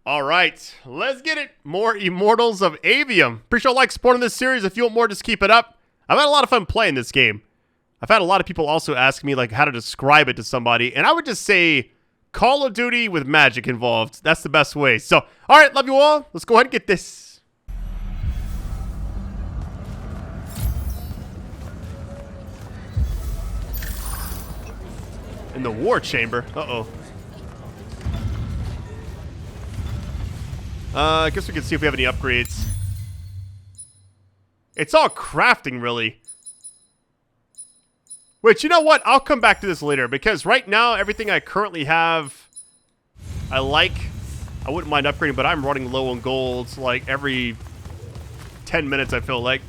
All right, let's get it. More Immortals of Aveum. Pretty sure I like supporting this series. If you want more, just keep it up. I've had a lot of fun playing this game. I've had a lot of people also ask me like how to describe it to somebody, and I would just say Call of Duty with magic involved. That's the best way. So, all right, love you all. Let's go ahead and get this. In the war chamber. Uh-oh. I guess we can see if we have any upgrades. It's all crafting, really. Which, you know what? I'll come back to this later, because right now, everything I currently have, I like. I wouldn't mind upgrading, but I'm running low on gold, like, every 10 minutes, I feel like.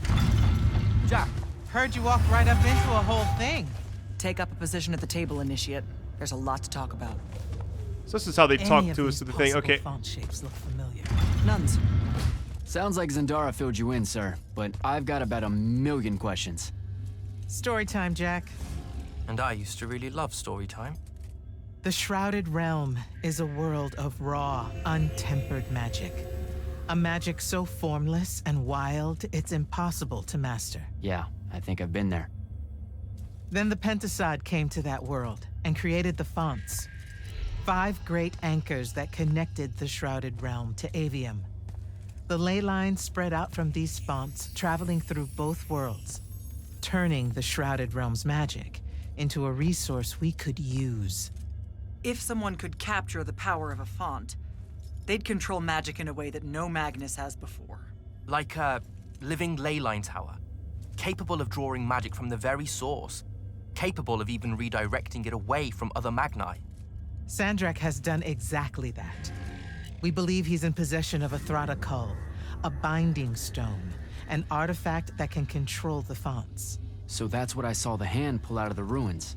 Jack, heard you walked right up into a whole thing. Take up a position at the table, Initiate. There's a lot to talk about. So this is how they talk to us to the thing. Okay. Font shapes look familiar. Nuns. Sounds like Zendara filled you in, sir, but I've got about 1,000,000 questions. Story time, Jack. And I used to really love story time. The Shrouded Realm is a world of raw, untempered magic. A magic so formless and wild, it's impossible to master. Yeah, I think I've been there. Then the Pentasod came to that world and created the fonts. 5 great anchors that connected the Shrouded Realm to Aveum. The ley lines spread out from these fonts, traveling through both worlds, turning the Shrouded Realm's magic into a resource we could use. If someone could capture the power of a font, they'd control magic in a way that no Magnus has before. Like a living leyline tower, capable of drawing magic from the very source, capable of even redirecting it away from other Magni. Sandrak has done exactly that. We believe he's in possession of a Thrata Cull, a binding stone, an artifact that can control the fonts. So that's what I saw the hand pull out of the ruins.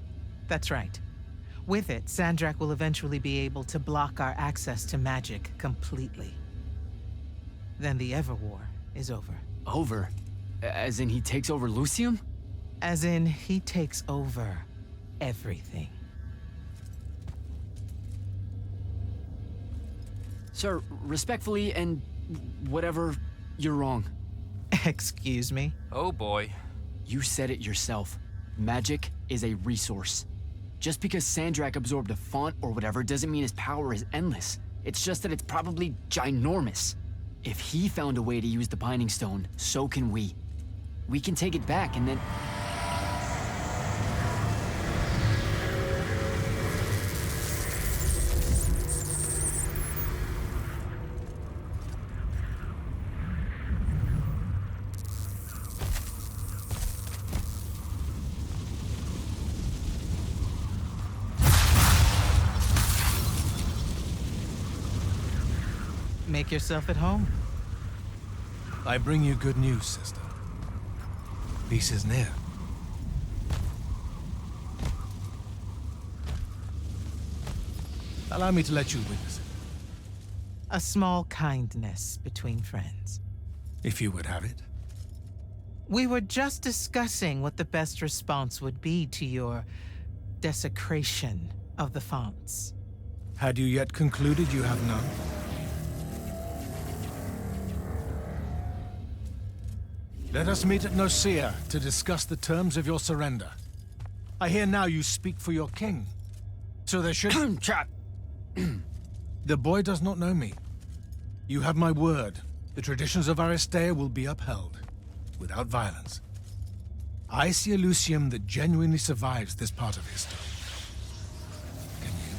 That's right. With it, Sandrak will eventually be able to block our access to magic completely. Then the Everwar is over. Over? As in he takes over Lucium? As in, he takes over everything. Sir, respectfully and whatever, you're wrong. Excuse me? Oh boy. You said it yourself. Magic is a resource. Just because Sandrak absorbed a font or whatever doesn't mean his power is endless. It's just that it's probably ginormous. If he found a way to use the Binding Stone, so can we. We can take it back and then... Make yourself at home. I bring you good news, sister. Peace is near. Allow me to let you witness it, A small kindness between friends. if you would have it. We were just discussing what the best response would be to your desecration of the fonts. Had you yet concluded you have none? Let us meet at Nocea to discuss the terms of your surrender. I hear now you speak for your king. So there should... Chat. The boy does not know me. You have my word. The traditions of Aristea will be upheld, without violence. I see a Lucium that genuinely survives this part of history. Can you?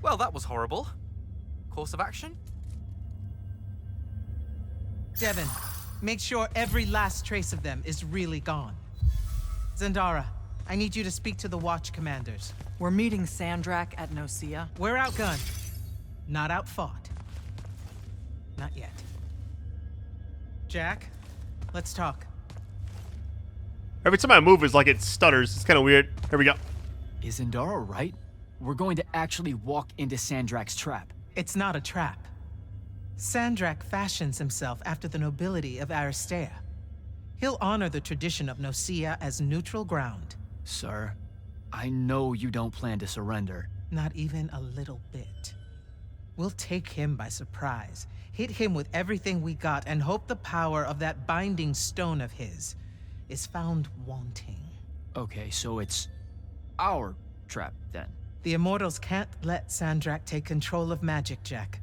Well, that was horrible. Course of action? Devin, make sure every last trace of them is really gone. Zendara, I need you to speak to the Watch commanders. We're meeting Sandrak at Nocea. We're outgunned, not outfought. Not yet. Jack, let's talk. Every time I move, it's like it stutters. It's kind of weird. Here we go. Is Zendara right? We're going to actually walk into Sandrak's trap. It's not a trap. Sandrak fashions himself after the nobility of Aristea. He'll honor the tradition of Nocea as neutral ground, Sir, I know you don't plan to surrender. Not even a little bit. We'll take him by surprise, hit him with everything we got, and hope the power of that binding stone of his is found wanting. Okay, so it's our trap, then. The Immortals can't let Sandrak take control of magic, Jack.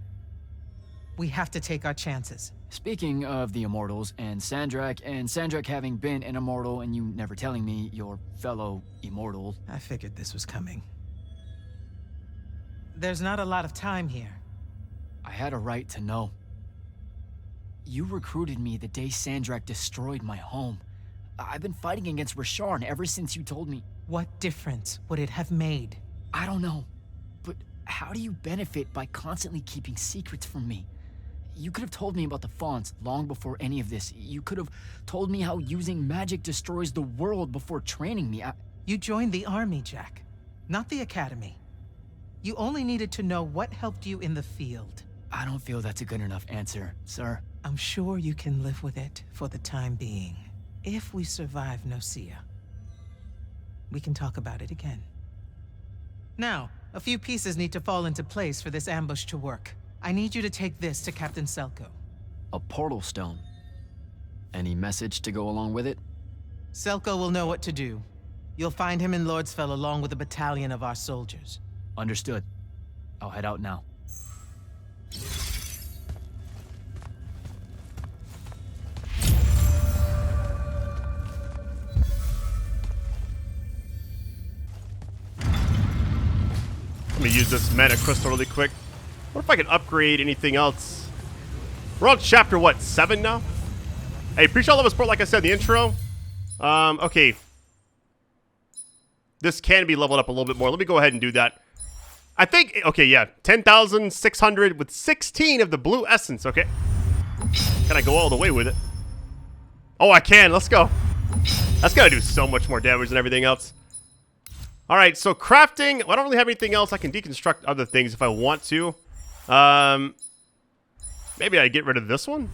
We have to take our chances. Speaking of the Immortals and Sandrak having been an Immortal and you never telling me your fellow Immortal. I figured this was coming. There's not a lot of time here. I had a right to know. You recruited me the day Sandrak destroyed my home. I've been fighting against Rasharn ever since you told me. What difference would it have made? I don't know, but how do you benefit by constantly keeping secrets from me? You could have told me about the fonts long before any of this. You could have told me how using magic destroys the world before training me. You joined the army, Jack, not the academy. You only needed to know what helped you in the field. I don't feel that's a good enough answer, sir. I'm sure you can live with it for the time being. If we survive Nocea, we can talk about it again. Now, a few pieces need to fall into place for this ambush to work. I need you to take this to Captain Selko. A portal stone. Any message to go along with it? Selko will know what to do. You'll find him in Lordsfell along with a battalion of our soldiers. Understood. I'll head out now. Let me use this mana crystal really quick. What if I can upgrade anything else? We're on chapter, what, 7 now? Hey, appreciate all of the support, like I said in the intro. Okay. This can be leveled up a little bit more. Let me go ahead and do that. I think, okay, yeah. 10,600 with 16 of the blue essence, okay. Can I go all the way with it? Oh, I can. Let's go. That's gonna do so much more damage than everything else. Alright, so crafting. Well, I don't really have anything else. I can deconstruct other things if I want to. Maybe I get rid of this one.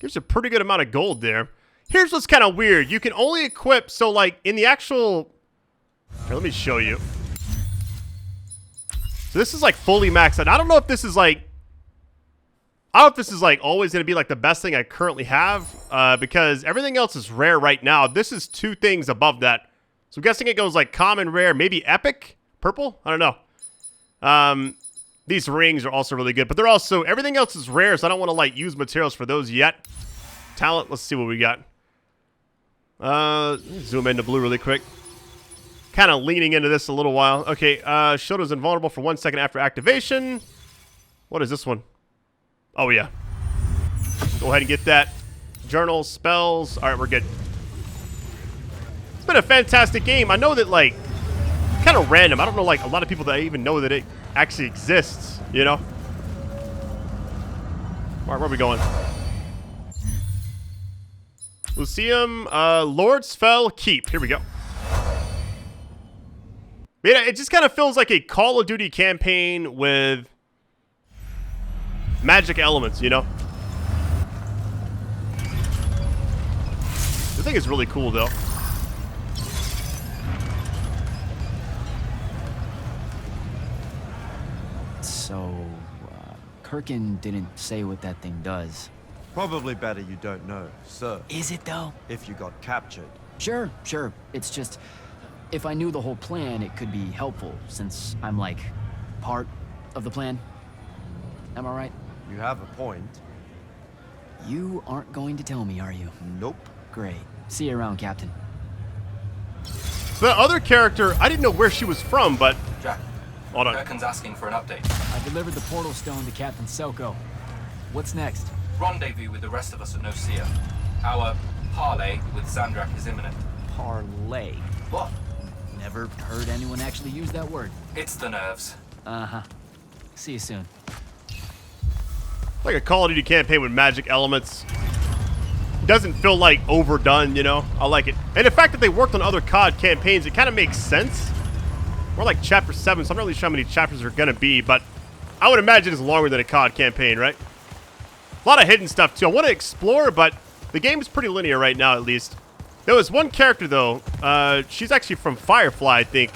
Gives a pretty good amount of gold there. Here's what's kind of weird. You can only equip, so like in the actual... Here, let me show you. So this is like fully maxed out. I don't know if this is like... I don't know if this is like always going to be like the best thing I currently have. Because everything else is rare right now. This is 2 things above that. So I'm guessing it goes like common, rare, maybe epic? Purple? I don't know. These rings are also really good. But they're also... Everything else is rare, so I don't want to like use materials for those yet. Talent, let's see what we got. Zoom into blue really quick. Kind of leaning into this a little while. Okay, Shoto's invulnerable for 1 second after activation. What is this one? Oh, yeah. Go ahead and get that. Journal, spells. All right, we're good. It's been a fantastic game. I know that, like, kind of random. I don't know, like, a lot of people that even know that it actually exists, you know? All right, where are we going? Lyceum, Lordsfell Keep. Here we go. Yeah, it just kind of feels like a Call of Duty campaign with magic elements, you know? The thing is really cool, though. So, KIRKAN didn't say what that thing does. Probably better you don't know, sir. Is it, though? If you got captured. Sure. It's just, if I knew the whole plan, it could be helpful, since I'm, like, part of the plan. Am I right? You have a point. You aren't going to tell me, are you? Nope. Great. See you around, Captain. The other character, I didn't know where she was from, but... Jack, hold on. KIRKAN's asking for an update. I delivered the portal stone to Captain Selko. What's next? Rendezvous with the rest of us at Nocea. Our parley with Sandrak is imminent. Parlay. What? Never heard anyone actually use that word. It's the nerves. Uh-huh. See you soon. Like a Call of Duty campaign with magic elements. It doesn't feel like overdone, you know? I like it. And the fact that they worked on other COD campaigns, it kind of makes sense. We're like chapter 7, so I'm not really sure how many chapters are going to be, but I would imagine it's longer than a COD campaign, right? A lot of hidden stuff, too. I want to explore, but the game is pretty linear right now, at least. There was one character, though. She's actually from Firefly, I think.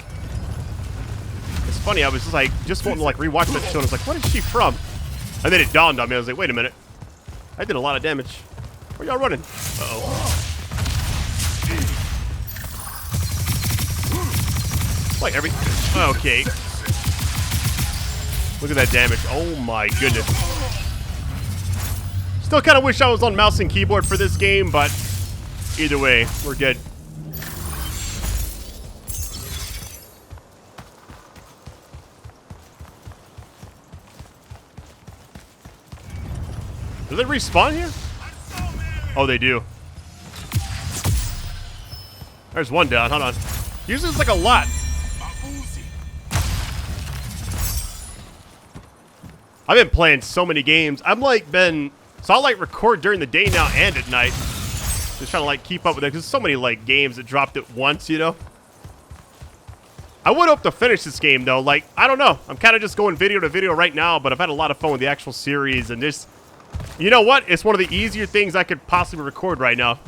It's funny, I was just like, just wanting to like rewatch that show, and I was like, what is she from? And then it dawned on me. I was like, wait a minute. I did a lot of damage. Where y'all running? Uh-oh. Like every... Okay. Look at that damage. Oh my goodness. Still kind of wish I was on mouse and keyboard for this game, but either way, we're good. Do they respawn here? Oh, they do. There's one down. Hold on. Usually it's like a lot. I've been playing so many games. I'm like so I'll like record during the day now and at night. Just trying to like keep up with it because so many like games that dropped at once, you know. I would hope to finish this game though. Like, I don't know. I'm kind of just going video to video right now, but I've had a lot of fun with the actual series and this. You know what? It's one of the easier things I could possibly record right now.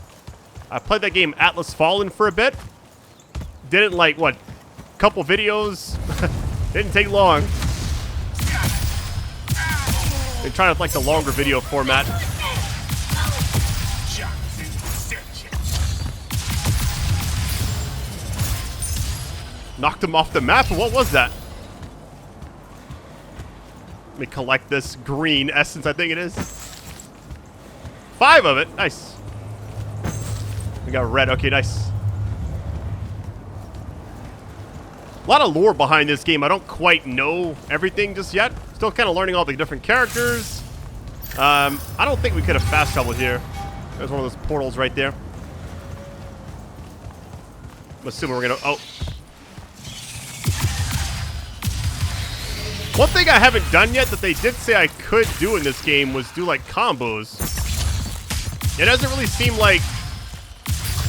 I played that game Atlas Fallen for a bit. Did it in like, what, couple videos? Didn't take long. Been trying to like the longer video format. Knocked him off the map? What was that? Let me collect this green essence, I think it is. 5 of it. Nice. We got red. Okay, nice. A lot of lore behind this game. I don't quite know everything just yet. Still kind of learning all the different characters. I don't think we could have fast traveled here. There's one of those portals right there. I'm assuming we're going to... Oh. One thing I haven't done yet that they did say I could do in this game was do, like, combos. It doesn't really seem like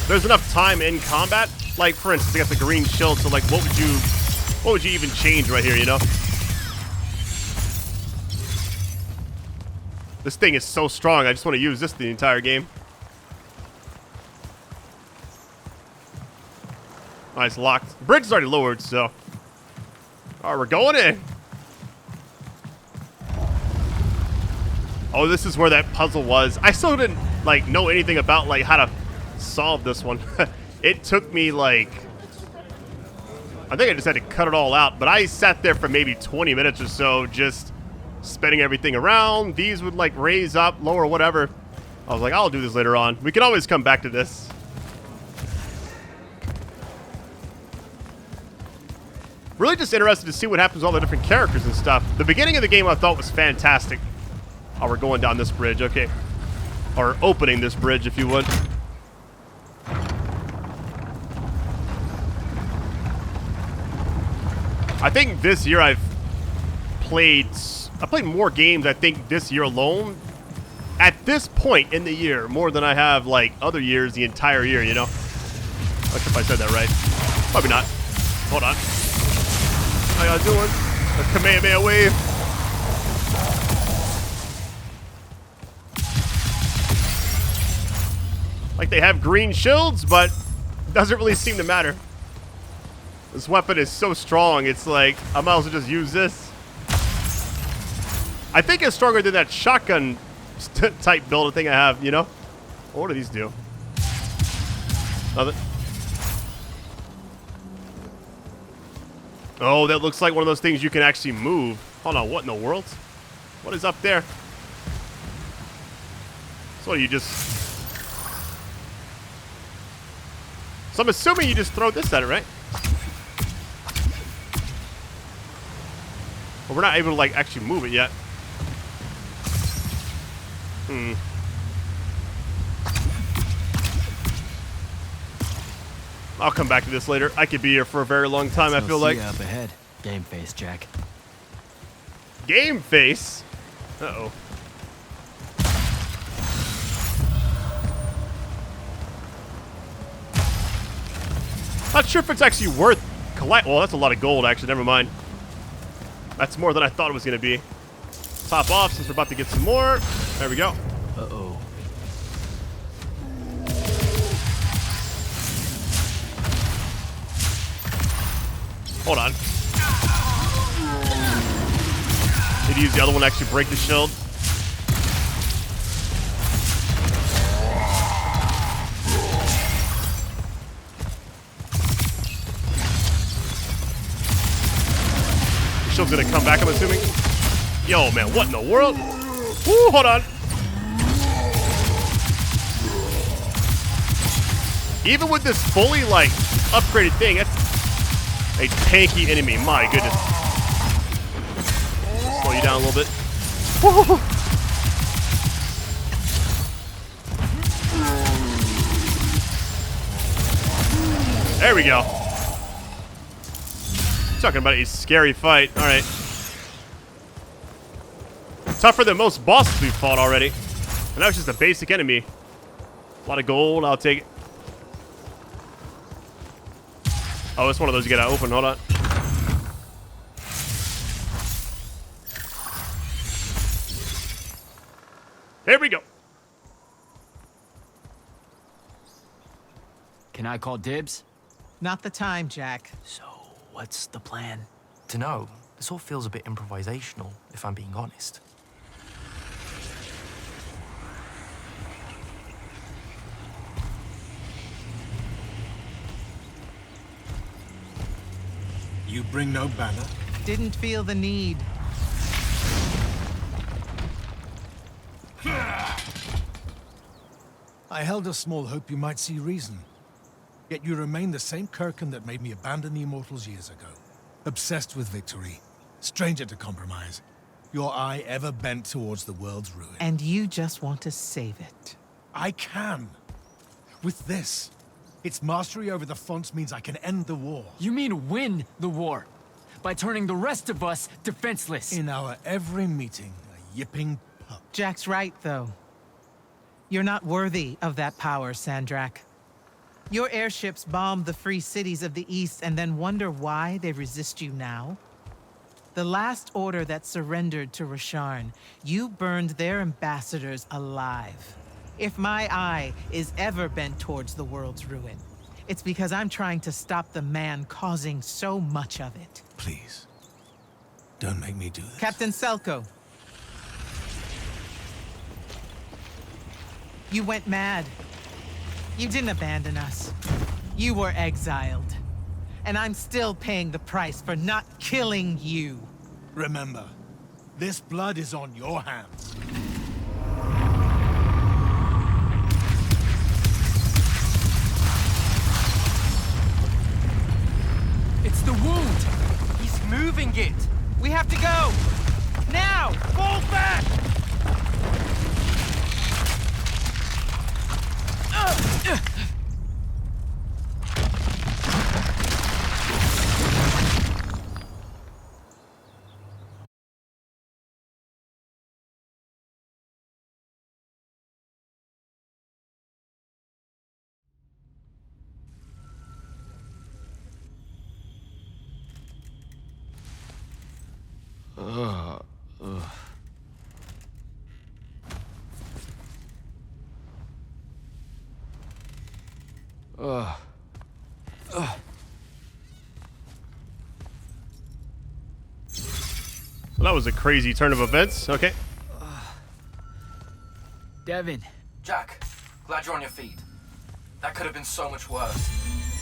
there's enough time in combat. Like, for instance, I got the green shield, so, like, what would you even change right here, you know? This thing is so strong, I just want to use this the entire game. Oh, it's locked. The bridge is already lowered, so... Alright, we're going in. Oh, this is where that puzzle was. I still didn't, like, know anything about, like, how to solve this one. It took me, like... I think I just had to cut it all out, but I sat there for maybe 20 minutes or so, just spinning everything around. These would, like, raise up, lower, whatever. I was like, I'll do this later on. We can always come back to this. Really just interested to see what happens with all the different characters and stuff. The beginning of the game I thought was fantastic. Oh, we're going down this bridge, okay. Or opening this bridge, if you would. I think this year I played more games, I think, this year alone. At this point in the year, more than I have, like, other years the entire year, you know? Not sure if I said that right. Probably not. Hold on. How y'all doing? A Kamehameha wave. Like they have green shields, but doesn't really seem to matter. This weapon is so strong, it's like, I might as well just use this. I think it's stronger than that shotgun type build thing I have, you know? What do these do? Nothing. Oh, that looks like one of those things you can actually move. Hold on, what in the world? What is up there? So you just... So I'm assuming you just throw this at it, right? But we're not able to, like, actually move it yet. I'll come back to this later. I could be here for a very long time, I feel like. Up ahead. Game face, Jack. Game face? Uh-oh. Not sure if it's actually worth collect. Well, that's a lot of gold, actually. Never mind. That's more than I thought it was going to be. Top off since we're about to get some more. There we go. Uh-oh. Hold on. Need to use the other one to actually break the shield. The shield's gonna come back, I'm assuming. Yo, man, what in the world? Woo, hold on. Even with this fully, like, upgraded thing, that's a tanky enemy. My goodness. Slow you down a little bit. Woo. There we go. Talking about a scary fight. All right. Tougher than most bosses we've fought already. And that was just a basic enemy. A lot of gold. I'll take it. Oh, it's one of those you gotta open. Hold on. Here we go. Can I call dibs? Not the time, Jack. So, what's the plan? To know, this all feels a bit improvisational, if I'm being honest. You bring no banner? Didn't feel the need. I held a small hope you might see reason. Yet you remain the same KIRKAN that made me abandon the Immortals years ago. Obsessed with victory, stranger to compromise. Your eye ever bent towards the world's ruin. And you just want to save it. I can. With this. Its mastery over the fonts means I can end the war. You mean win the war? By turning the rest of us defenseless? In our every meeting, a yipping pup. Jack's right, though. You're not worthy of that power, Sandrak. Your airships bomb the free cities of the East and then wonder why they resist you now? The last order that surrendered to Rasharn, you burned their ambassadors alive. If my eye is ever bent towards the world's ruin, it's because I'm trying to stop the man causing so much of it. Please. Don't make me do this. Captain Selko. You went mad. You didn't abandon us. You were exiled. And I'm still paying the price for not killing you. Remember, this blood is on your hands. It's the wound! He's moving it! We have to go! Now! Fall back! Well, that was a crazy turn of events. Okay. Devin. Jack, glad you're on your feet. That could have been so much worse.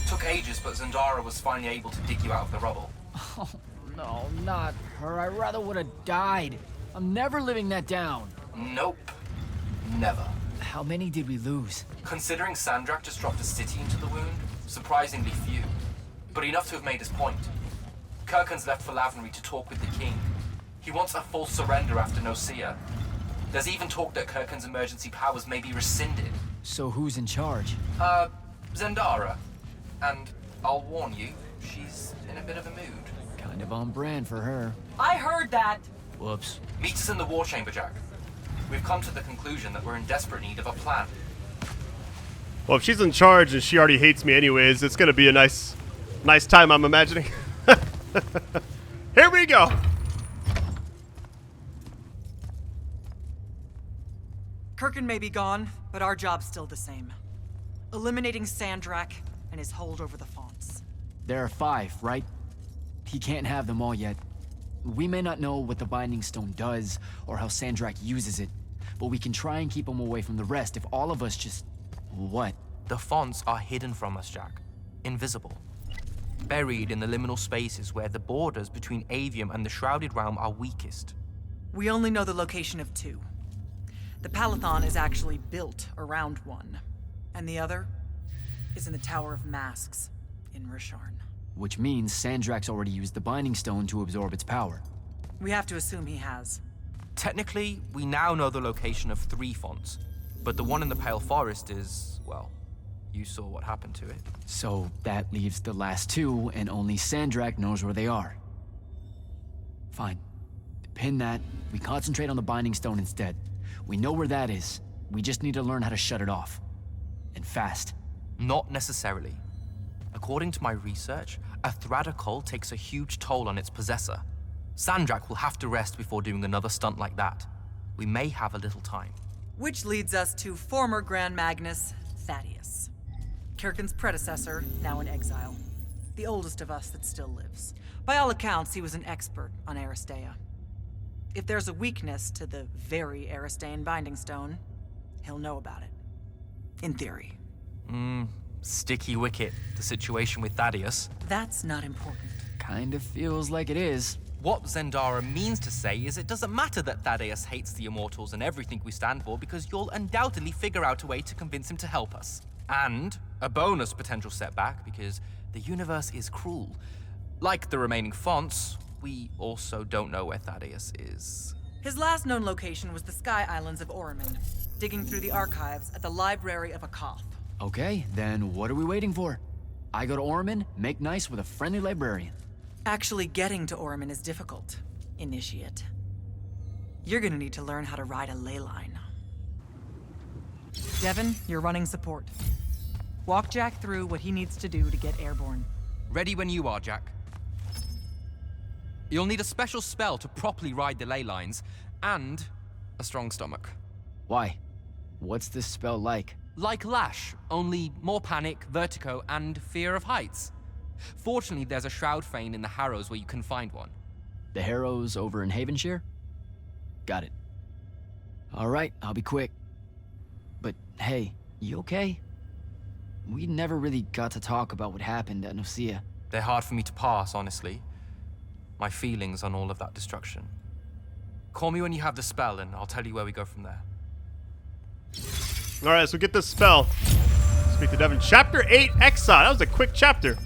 Took ages, but Zendara was finally able to dig you out of the rubble. Oh, no, not her. I rather would have died. I'm never living that down. Nope. Never. How many did we lose? Considering Sandrak just dropped a city into the wound, surprisingly few. But enough to have made his point. KIRKAN's left for Lavnery to talk with the king. He wants a full surrender after Nocea. There's even talk that KIRKAN's emergency powers may be rescinded. So who's in charge? Zendara. And I'll warn you, she's in a bit of a mood. Kind of on brand for her. I heard that. Whoops. Meet us in the war chamber, Jack. We've come to the conclusion that we're in desperate need of a plan. Well, if she's in charge and she already hates me anyways, it's gonna be a nice time, I'm imagining. Here we go. KIRKAN may be gone, but our job's still the same. Eliminating Sandrak and his hold over the fonts. There are 5, right? He can't have them all yet. We may not know what the Binding Stone does or how Sandrak uses it, but we can try and keep him away from the rest if all of us just... What? The fonts are hidden from us, Jack. Invisible. Buried in the liminal spaces where the borders between Aveum and the Shrouded Realm are weakest. We only know the location of two. The Palathon is actually built around one, and the other is in the Tower of Masks in Rasharn. Which means Sandrak's already used the Binding Stone to absorb its power. We have to assume he has. Technically, we now know the location of 3 fonts, but the one in the Pale Forest is, well, you saw what happened to it. So that leaves the last 2, and only Sandrak knows where they are. Fine. Pin that. We concentrate on the Binding Stone instead. We know where that is. We just need to learn how to shut it off. And fast. Not necessarily. According to my research, a Thradder Cull takes a huge toll on its possessor. Sandrak will have to rest before doing another stunt like that. We may have a little time. Which leads us to former Grand Magnus, Thaddeus. KIRKAN's predecessor, now in exile. The oldest of us that still lives. By all accounts, he was an expert on Aristea. If there's a weakness to the very Aristean Binding Stone, he'll know about it. In theory. Sticky wicket, the situation with Thaddeus. That's not important. Kind of feels like it is. What Zendara means to say is it doesn't matter that Thaddeus hates the Immortals and everything we stand for, because you'll undoubtedly figure out a way to convince him to help us. And a bonus potential setback, because the universe is cruel. Like the remaining fonts, we also don't know where Thaddeus is. His last known location was the Sky Islands of Oremen, digging through the archives at the Library of Akoth. Okay, then what are we waiting for? I go to Oremen, make nice with a friendly librarian. Actually getting to Oremen is difficult, Initiate. You're gonna need to learn how to ride a ley line. Devin, you're running support. Walk Jack through what he needs to do to get airborne. Ready when you are, Jack. You'll need a special spell to properly ride the ley lines, and a strong stomach. Why? What's this spell like? Like Lash, only more panic, vertigo, and fear of heights. Fortunately, there's a Shroud Fane in the Harrows where you can find one. The Harrows over in Havenshire? Got it. Alright, I'll be quick. But hey, you okay? We never really got to talk about what happened at Nocea. They're hard for me to pass, honestly. My feelings on all of that destruction. Call me when you have the spell, and I'll tell you where we go from there. Alright, so get this spell. Speak to Devin. Chapter 8, Exile. That was a quick chapter.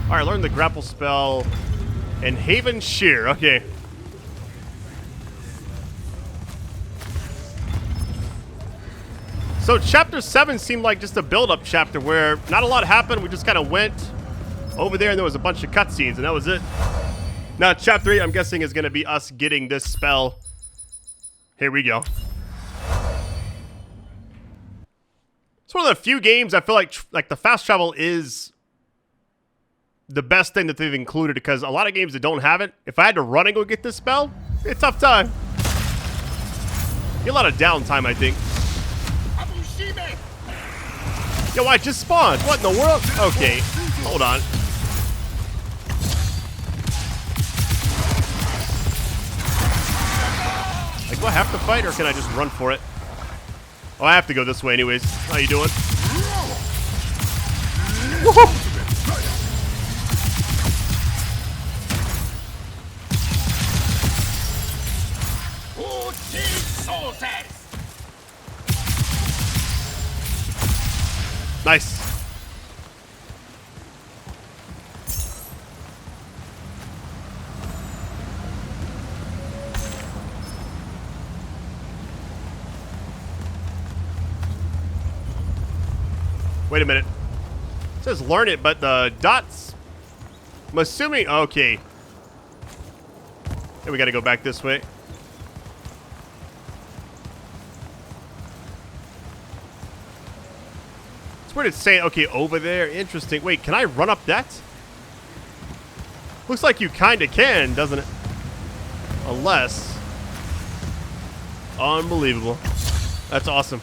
Alright, learn the grapple spell in Havenshire. Okay. So chapter 7 seemed like just a build-up chapter where not a lot happened. We just kind of went over there and there was a bunch of cutscenes and that was it. Now chapter 8, I'm guessing, is going to be us getting this spell. Here we go. It's one of the few games I feel like the fast travel is the best thing that they've included, because a lot of games that don't have it, if I had to run and go get this spell, it's a tough time. Get a lot of downtime, I think. Yo, I just spawned. What in the world? Okay, hold on. Like, do I have to fight or can I just run for it? Oh, I have to go this way anyways. How you doing? Woohoo! Nice. Wait a minute. It says learn it, but the dots... I'm assuming... Okay. Then we gotta go back this way. It's weird it's saying, okay, over there. Interesting. Wait, can I run up that? Looks like you kinda can, doesn't it? Unless... Unbelievable. That's awesome.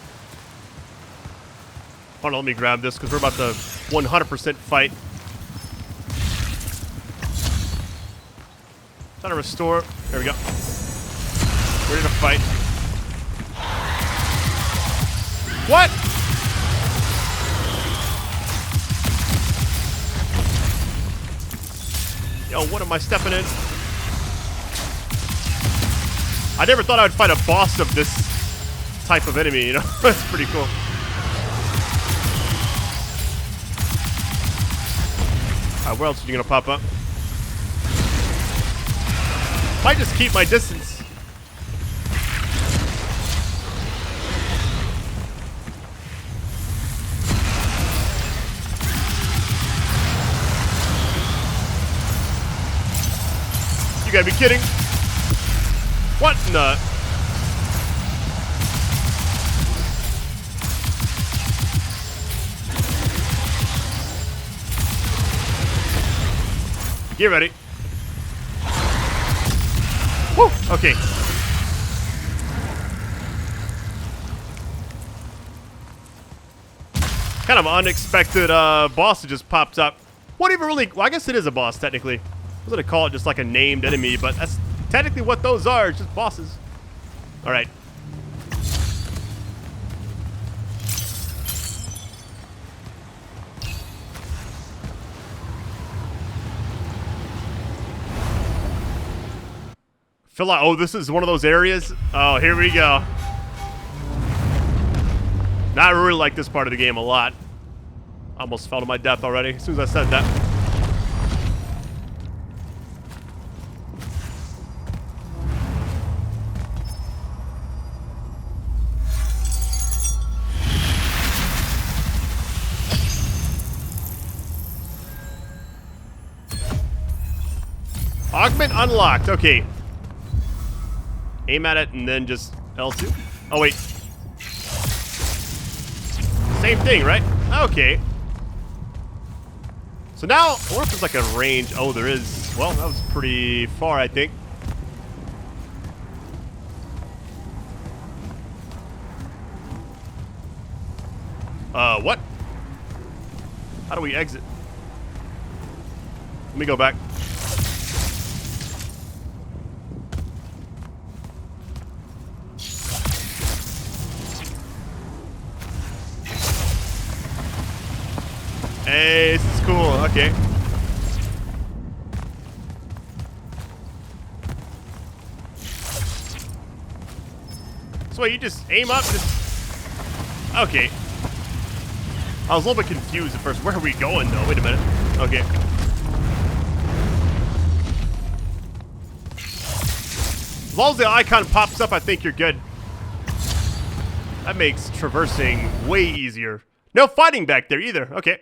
Hold on, let me grab this because we're about to 100% fight. Trying to restore. There we go. Ready to fight. What? Yo, what am I stepping in? I never thought I would fight a boss of this type of enemy, you know? That's pretty cool. Alright, where else are you gonna pop up? Might just keep my distance. You gotta be kidding. What in the? Get ready. Woo! Okay. Kind of unexpected boss that just popped up. What even really? Well, I guess it is a boss technically. I was gonna call it just like a named enemy, but that's technically what those are. It's just bosses. All right. Feel like, oh, this is one of those areas. Oh, here we go. Now I really like this part of the game a lot. Almost fell to my death already as soon as I said that. Augment unlocked. Okay. Aim at it and then just L2. Oh, wait. Same thing, right? Okay. So now, I wonder if there's like a range. Oh, there is. Well, that was pretty far, I think. What? How do we exit? Let me go back. Hey, this is cool. Okay. So wait, you just aim up? Just... Okay. I was a little bit confused at first. Where are we going, though? Wait a minute. Okay. As long as the icon pops up, I think you're good. That makes traversing way easier. No fighting back there either. Okay.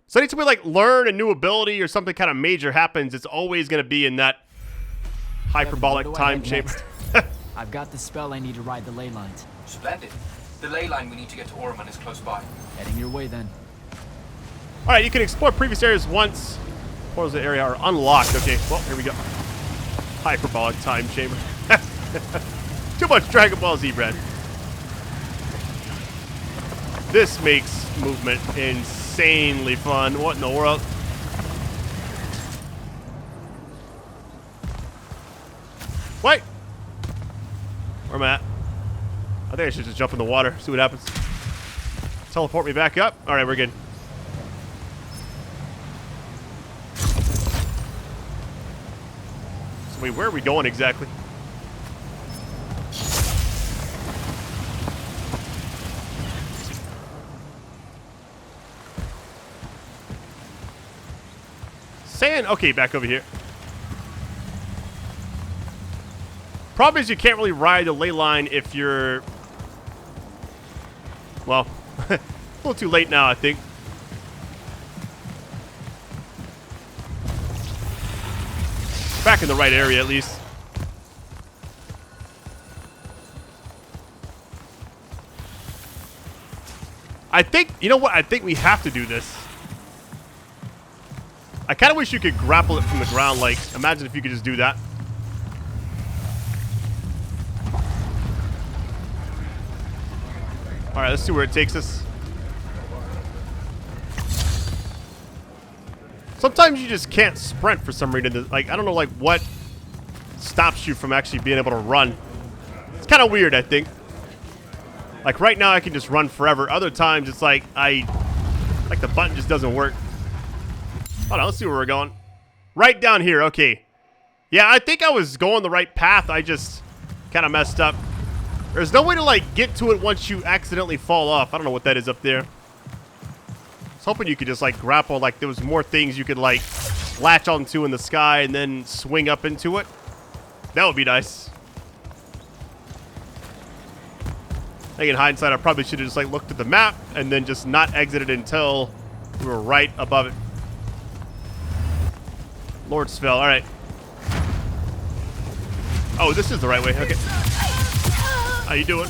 So anytime we like learn a new ability or something kind of major happens, it's always going to be in that hyperbolic time chamber. I've got the spell I need to ride the ley lines. Splendid. The ley line we need to get to Oremen is close by. Heading your way then. All right, you can explore previous areas once portals of the area are unlocked. Okay, well, here we go. Hyperbolic time chamber. Too much Dragon Ball Z, Brad. This makes movement insanely fun. What in the world? Wait! Where am I at? I think I should just jump in the water, see what happens. Teleport me back up. Alright, we're good. So wait, where are we going exactly? Sand. Okay, back over here. Problem is you can't really ride the ley line if you're... Well, a little too late now, I think. Back in the right area, at least. I think... You know what? I think we have to do this. I kind of wish you could grapple it from the ground. Like, imagine if you could just do that. All right, let's see where it takes us. Sometimes you just can't sprint for some reason. Like, I don't know, like what stops you from actually being able to run. It's kind of weird, I think. Like right now I can just run forever. Other times it's like the button just doesn't work. Hold on, let's see where we're going. Right down here, okay. Yeah, I think I was going the right path. I just kind of messed up. There's no way to like get to it once you accidentally fall off. I don't know what that is up there. I was hoping you could just like grapple, like there was more things you could like latch onto in the sky and then swing up into it. That would be nice. I think in hindsight, I probably should have just like looked at the map and then just not exited until we were right above it. Lord Spell, all right. Oh, this is the right way. Okay. How you doing?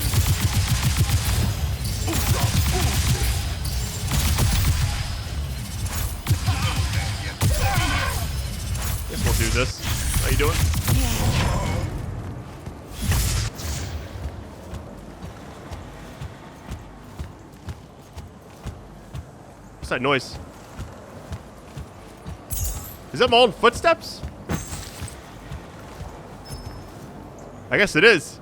Guess we'll do this. How you doing? What's that noise? Is that my own footsteps? I guess it is.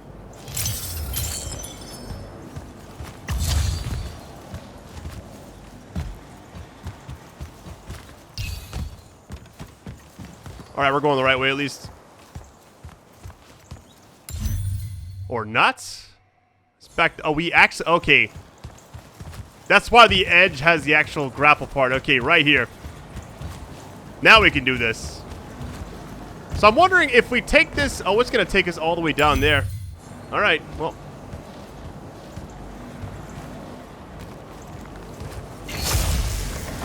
All right, we're going the right way at least. Or not? It's back to, oh, we actually, okay. That's why the edge has the actual grapple part. Okay, right here. Now we can do this. So I'm wondering if we take this, oh, it's going to take us all the way down there. All right, well.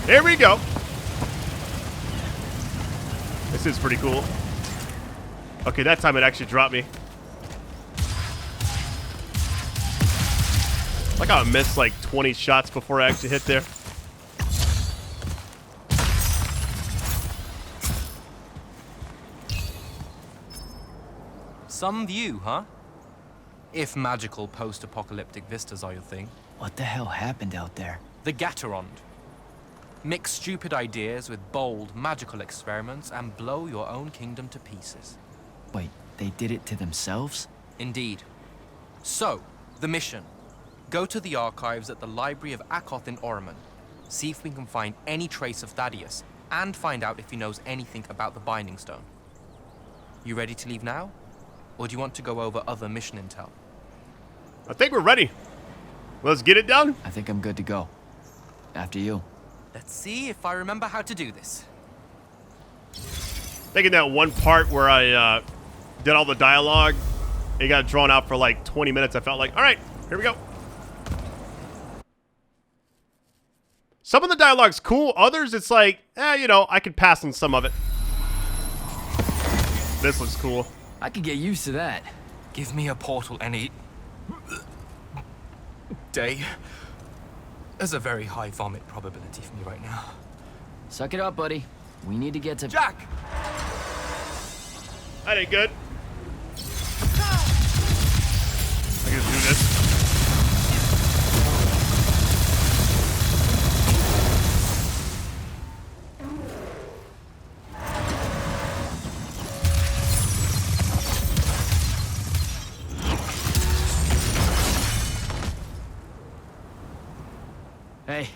There we go. This is pretty cool. Okay, that time it actually dropped me. Like how I missed like 20 shots before I actually hit there. Some view, huh? If magical post-apocalyptic vistas are your thing. What the hell happened out there? The Gatorond. Mix stupid ideas with bold, magical experiments and blow your own kingdom to pieces. Wait, they did it to themselves? Indeed. So, the mission. Go to the archives at the Library of Akoth in Oremen. See if we can find any trace of Thaddeus, and find out if he knows anything about the Binding Stone. You ready to leave now? Or do you want to go over other mission intel? I think we're ready. Let's get it done. I think I'm good to go. After you. Let's see if I remember how to do this. Thinking that one part where I did all the dialogue, it got drawn out for like 20 minutes. I felt like, all right, here we go. Some of the dialogue's cool. Others, it's like, you know, I could pass on some of it. This looks cool. I could get used to that. Give me a portal any day. There's a very high vomit probability for me right now. Suck it up, buddy. We need to get to... Jack! That ain't good. I can just do this. Hey,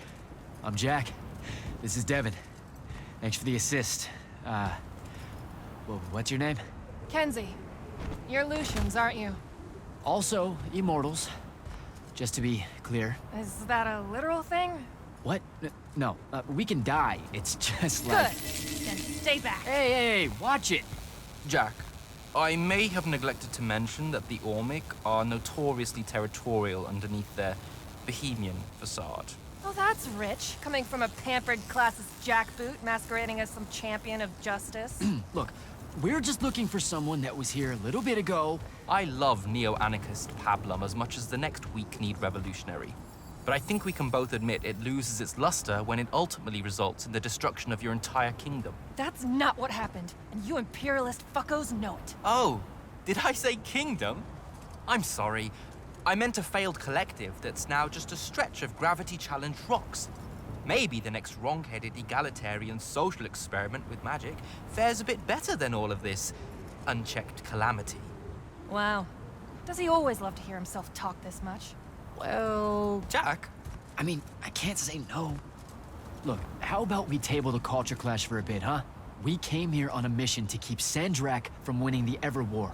I'm Jack. This is Devin. Thanks for the assist. Well, what's your name? Kenzie, you're Lucians, aren't you? Also, Immortals. Just to be clear. Is that a literal thing? What? No, we can die. It's just Good. like... Then stay back. Hey, watch it! Jack, I may have neglected to mention that the Ormic are notoriously territorial underneath their bohemian facade. Oh, that's rich, coming from a pampered classist jackboot masquerading as some champion of justice. Look, we're just looking for someone that was here a little bit ago. I love neo-anarchist pablum as much as the next weak-kneed revolutionary. But I think we can both admit it loses its luster when it ultimately results in the destruction of your entire kingdom. That's not what happened, and you imperialist fuckos know it. Oh, did I say kingdom? I'm sorry. I meant a failed collective that's now just a stretch of gravity-challenged rocks. Maybe the next wrong-headed egalitarian social experiment with magic fares a bit better than all of this unchecked calamity. Wow. Does he always love to hear himself talk this much? Well, Jack, I mean, I can't say no. Look, how about we table the culture clash for a bit, huh? We came here on a mission to keep Sandrak from winning the Ever War.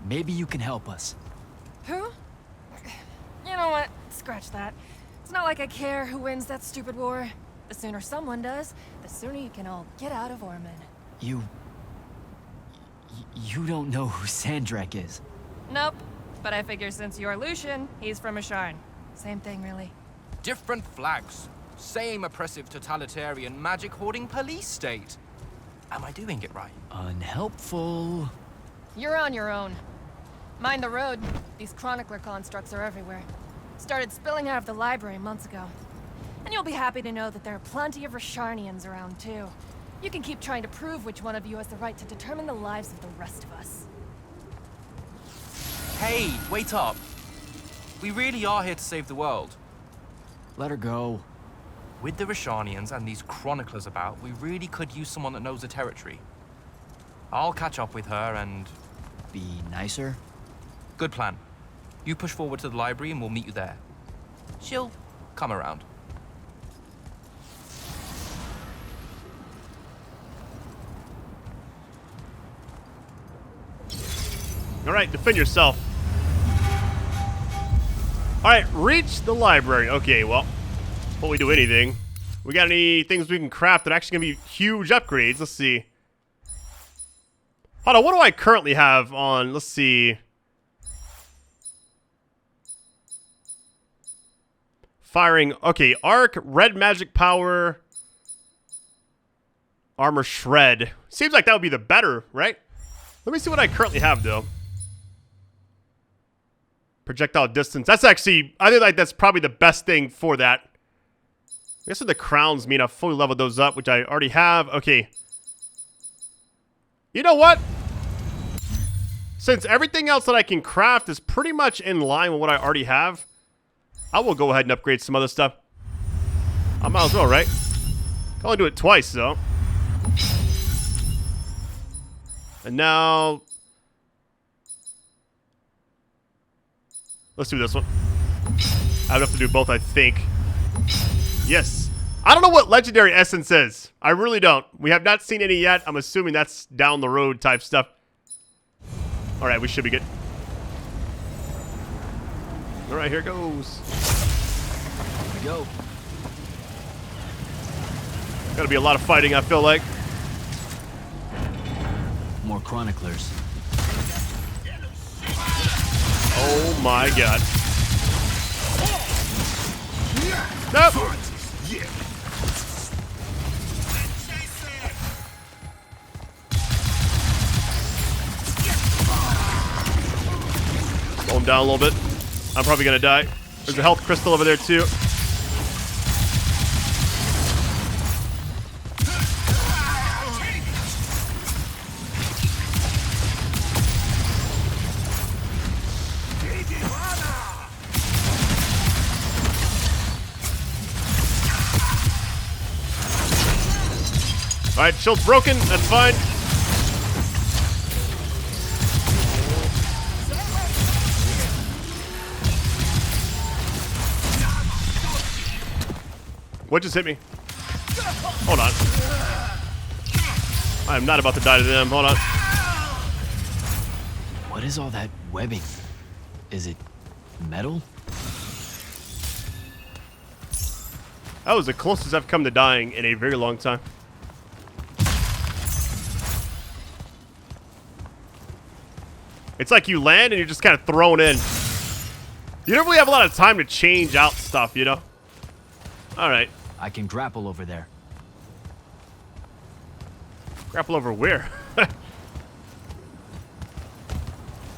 Maybe you can help us. Who? You know what? Scratch that. It's not like I care who wins that stupid war. The sooner someone does, the sooner you can all get out of Oremen. You don't know who Sandrak is? Nope. But I figure since you're Lucian, he's from Asharn. Same thing, really. different flags. Same oppressive totalitarian magic-hoarding police state. Am I doing it right? Unhelpful. You're on your own. Mind the road. These chronicler constructs are everywhere. Started spilling out of the library months ago. And you'll be happy to know that there are plenty of Rasharnians around, too. You can keep trying to prove which one of you has the right to determine the lives of the rest of us. Hey, wait up. We really are here to save the world. Let her go. With the Rasharnians and these chroniclers about, we really could use someone that knows the territory. I'll catch up with her and... Be nicer? Good plan. You push forward to the library and we'll meet you there. She'll come around. All right, defend yourself. All right, reach the library. Okay, well, before we do anything, we got any things we can craft that are actually gonna be huge upgrades? Let's see. Hold on, what do I currently have on? Let's see. Firing. Okay, arc, red magic power, armor shred. Seems like that would be the better, right? Let me see what I currently have, though. Projectile distance. That's actually, I think like that's probably the best thing for that. I guess what the crowns mean, I've fully leveled those up, which I already have. Okay. You know what? Since everything else that I can craft is pretty much in line with what I already have, I will go ahead and upgrade some other stuff. I might as well, right? I'll only do it twice, though. And now... let's do this one. I would have to do both, I think. Yes. I don't know what legendary essence is. I really don't. We have not seen any yet. I'm assuming that's down the road type stuff. Alright, we should be good. Alright, here goes. Here we go. Gotta be a lot of fighting, I feel like. More chroniclers. Oh my god. Nope. Slow him down a little bit. I'm probably gonna die. There's a health crystal over there too. Alright, shield's broken. That's fine. What just hit me? Hold on. I am not about to die to them. Hold on. What is all that webbing? Is it metal? That was the closest I've come to dying in a very long time. It's like you land and you're just kind of thrown in. You don't really have a lot of time to change out stuff, you know? Alright. I can grapple over there. Grapple over where?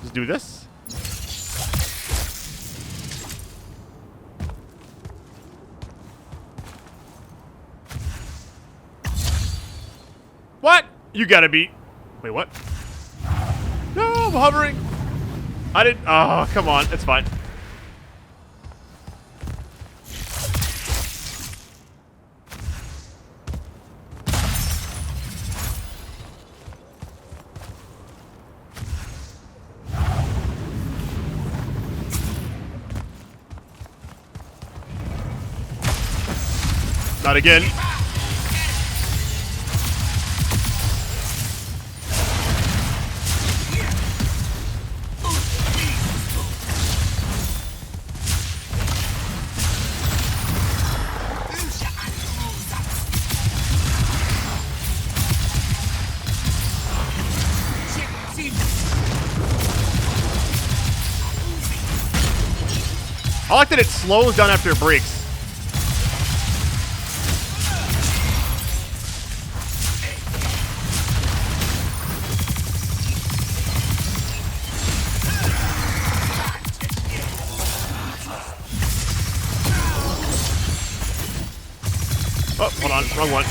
Just do this. What? You gotta be... wait, what? No, I'm hovering. I didn't... oh, come on. It's fine. Not again. I like that it slows down after it breaks. Oh, hold on, wrong one.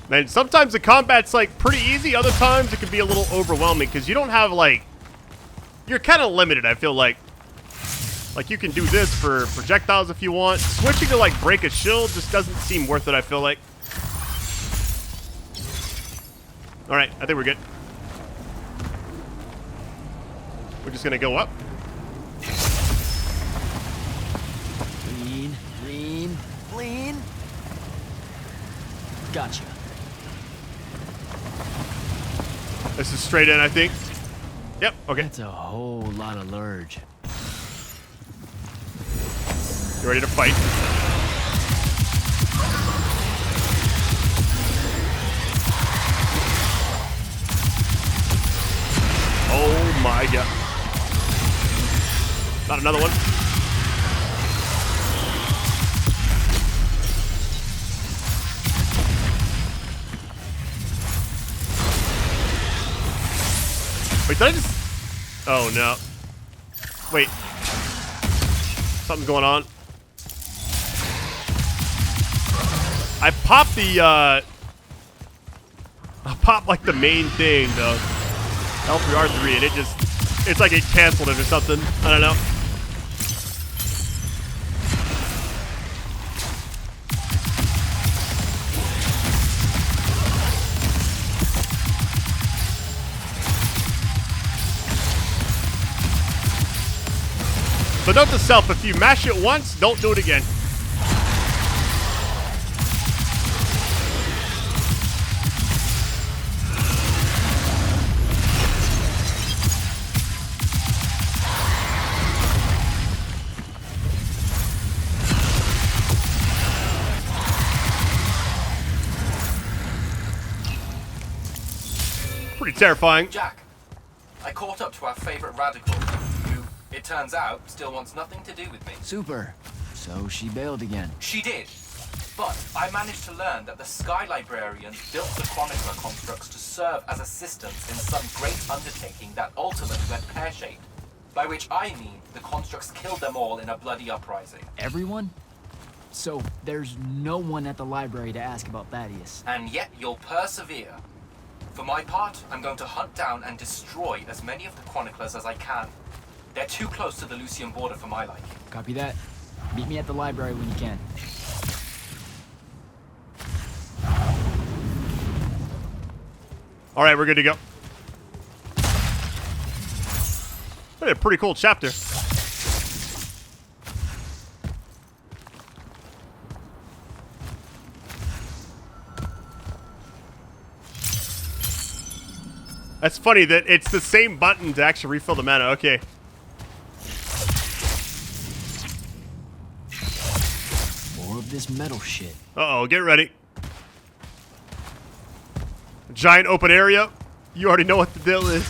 Man, sometimes the combat's like pretty easy, other times it can be a little overwhelming because you don't have like, you're kind of limited, I feel like. Like you can do this for projectiles if you want. Switching to like break a shield just doesn't seem worth it, I feel like. Alright, I think we're good. We're just gonna go up. Lean. Gotcha. This is straight in, I think. Yep, okay. That's a whole lot of lurge. You ready to fight? Oh my god. Not another one. Wait, did I just... Oh, no. Wait. Something's going on. I popped the, I popped, like, the main thing, though. L3R3, and it just... It's like it canceled it or something. I don't know. So note to self, if you mash it once, don't do it again. Pretty terrifying. Jack, I caught up to our favorite radical, who, it turns out, still wants nothing to do with me. Super. So she bailed again. She did. But I managed to learn that the Sky Librarians built the Chronicler constructs to serve as assistants in some great undertaking that ultimately went pear-shaped. By which I mean the constructs killed them all in a bloody uprising. Everyone? So there's no one at the library to ask about Thaddeus. And yet you'll persevere. For my part, I'm going to hunt down and destroy as many of the Chroniclers as I can. They're too close to the Lucian border for my liking. Copy that. Meet me at the library when you can. All right, we're good to go. What a pretty cool chapter. That's funny that it's the same button to actually refill the mana. Okay. More of this metal shit. Uh-oh, get ready. Giant open area. You already know what the deal is.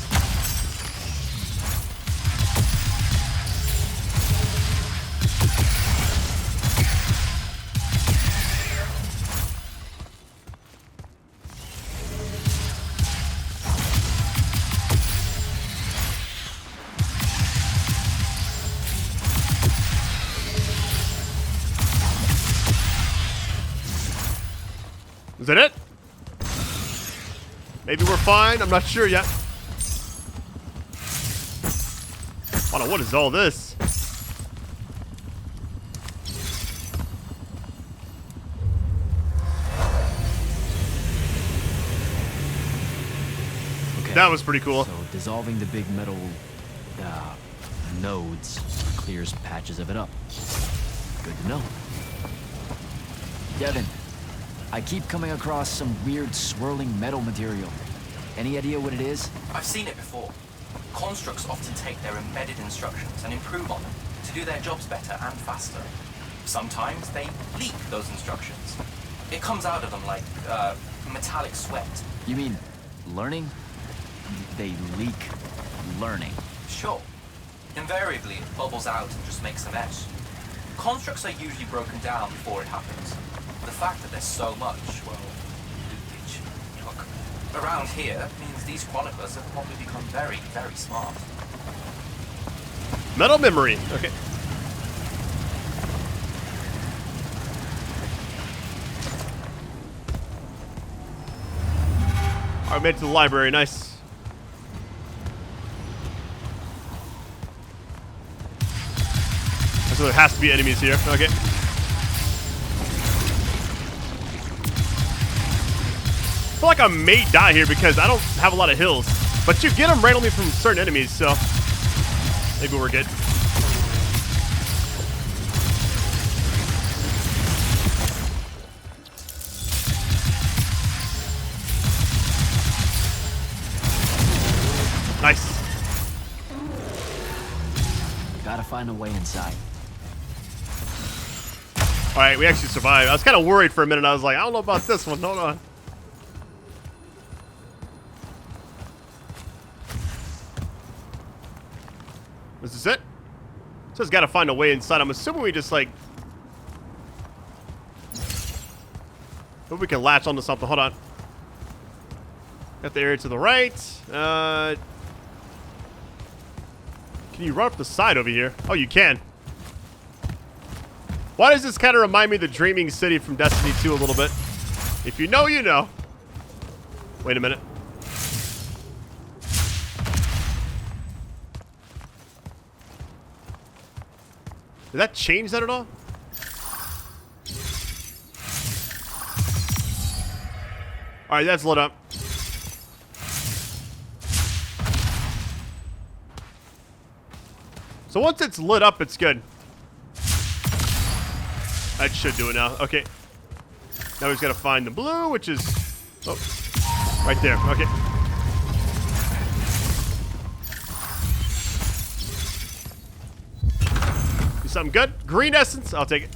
Is that it? Maybe we're fine. I'm not sure yet. Hold on, what is all this? That was pretty cool. So dissolving the big metal nodes clears patches of it up. Good to know. Devin, I keep coming across some weird swirling metal material. Any idea what it is? I've seen it before. Constructs often take their embedded instructions and improve on them to do their jobs better and faster. Sometimes they leak those instructions. It comes out of them like metallic sweat. You mean learning? They leak learning. Sure. Invariably, it bubbles out and just makes a mess. Constructs are usually broken down before it happens. The fact that there's so much, well, leakage, look, around here means these chroniclers have probably become very, very smart. Metal memory. Okay. Alright, made it to the library. Nice. So there has to be enemies here. Okay. I feel like I may die here because I don't have a lot of heals. But you get them randomly from certain enemies, so maybe we're good. Nice. Gotta find a way inside. Alright, we actually survived. I was kind of worried for a minute. I was like, I don't know about this one. Hold on. Is this it? It says gotta find a way inside. I'm assuming we just like... Hope we can latch onto something. Hold on. Got the area to the right. Can you run up the side over here? Oh, you can. Why does this kind of remind me of the Dreaming City from Destiny 2 a little bit? If you know, you know. Wait a minute. Did that change that at all? Alright, that's lit up. So once it's lit up, it's good. That should do it now. Okay. Now we've got to find the blue, which is... Oh. Right there. Okay. Do something good. Green essence. I'll take it.